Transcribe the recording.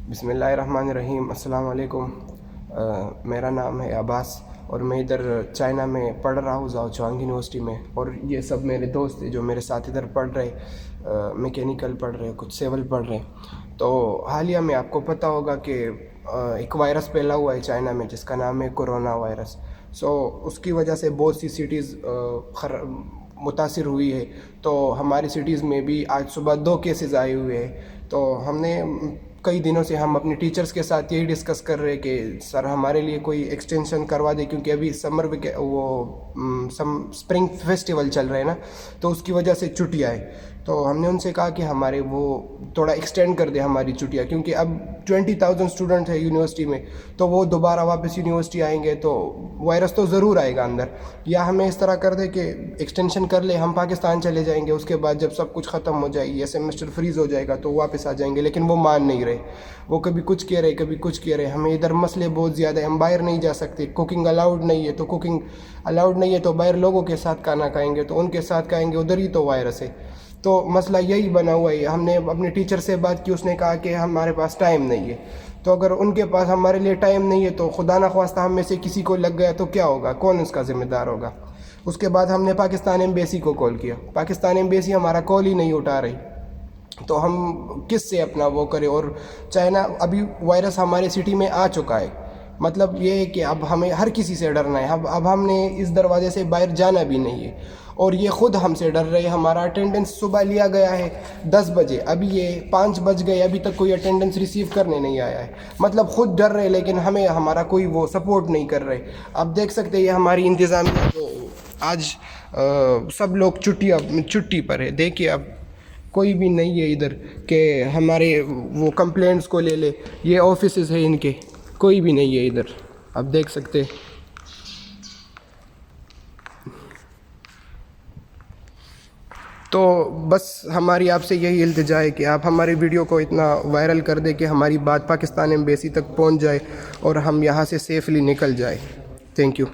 بسم اللہ الرحمن الرحیم. السلام علیکم. میرا نام ہے عباس اور میں ادھر چائنا میں پڑھ رہا ہوں زاؤ چوانگ یونیورسٹی میں. اور یہ سب میرے دوست ہیں جو میرے ساتھ ادھر پڑھ رہے, میکینیکل پڑھ رہے, کچھ سول پڑھ رہے. تو حالیہ میں آپ کو پتہ ہوگا کہ ایک وائرس پھیلا ہوا ہے چائنا میں جس کا نام ہے کورونا وائرس. اس کی وجہ سے بہت سی سٹیز متاثر ہوئی ہے. تو ہماری سٹیز میں بھی آج صبح 2 کیسز آئے ہوئے ہیں. تو ہم نے کئی دنوں سے ہم اپنے ٹیچرز کے ساتھ یہی ڈسکس کر رہے کہ سر ہمارے لیے کوئی ایکسٹینشن کروا دے, کیونکہ ابھی اسپرنگ فیسٹیول چل رہے ہیں نا, تو اس کی وجہ سے چھٹیاں ہیں. تو ہم نے ان سے کہا کہ ہمارے وہ تھوڑا ایکسٹینڈ کر دے ہماری چھٹیاں, کیونکہ اب 20,000 اسٹوڈنٹ ہے یونیورسٹی میں, تو وہ دوبارہ واپس یونیورسٹی آئیں گے تو وائرس تو ضرور آئے گا اندر. یا ہمیں اس طرح کر دے کہ ایکسٹینشن کر لے, ہم پاکستان چلے جائیں گے, اس کے بعد جب سب کچھ ختم ہو جائے, یہ سیمسٹر فریز ہو جائے گا تو واپس آ جائیں گے. لیکن وہ مان نہیں رہے, وہ کبھی کچھ کہہ رہے کبھی کچھ کہہ رہے. ہمیں ادھر مسئلے بہت زیادہ ہیں, ہم باہر نہیں جا سکتے, کوکنگ الاؤڈ نہیں ہے. تو کوکنگ الاؤڈ نہیں ہے تو باہر لوگوں کے ساتھ کھانا کھائیں گے, تو ان کے ساتھ کھائیں گے, ادھر ہی تو وائرس ہے. تو مسئلہ یہی بنا ہوا ہے. ہم نے اپنے ٹیچر سے بات کی, اس نے کہا کہ ہمارے پاس ٹائم نہیں ہے. تو اگر ان کے پاس ہمارے لیے ٹائم نہیں ہے تو خدا نخواستہ ہم میں سے کسی کو لگ گیا تو کیا ہوگا, کون اس کا ذمہ دار ہوگا؟ اس کے بعد ہم نے پاکستان ایمبیسی کو کال کیا, پاکستان ایمبیسی ہمارا کال ہی نہیں اٹھا رہی. تو ہم کس سے اپنا وہ کریں؟ اور چائنا ابھی وائرس ہمارے سٹی میں آ چکا ہے. مطلب یہ ہے کہ اب ہمیں ہر کسی سے ڈرنا ہے. اب ہم نے اس دروازے سے باہر جانا بھی نہیں ہے, اور یہ خود ہم سے ڈر رہے. ہمارا اٹینڈنس صبح لیا گیا ہے 10 بجے, ابھی یہ 5 بج گئے, ابھی تک کوئی اٹینڈنس ریسیو کرنے نہیں آیا ہے. مطلب خود ڈر رہے لیکن ہمارا کوئی وہ سپورٹ نہیں کر رہے. اب دیکھ سکتے ہیں یہ ہماری انتظامیہ تو آج سب لوگ چھٹی پر ہے. دیکھیے اب کوئی بھی نہیں ہے ادھر کہ ہمارے وہ کمپلینٹس کو لے لے. یہ آفیسز ہیں ان کے, کوئی بھی نہیں ہے ادھر. اب دیکھ سکتے. تو بس ہماری آپ سے یہی التجا ہے کہ آپ ہمارے ویڈیو کو اتنا وائرل کر دیں کہ ہماری بات پاکستان ایمبیسی تک پہنچ جائے اور ہم یہاں سے سیفلی نکل جائے. Thank you.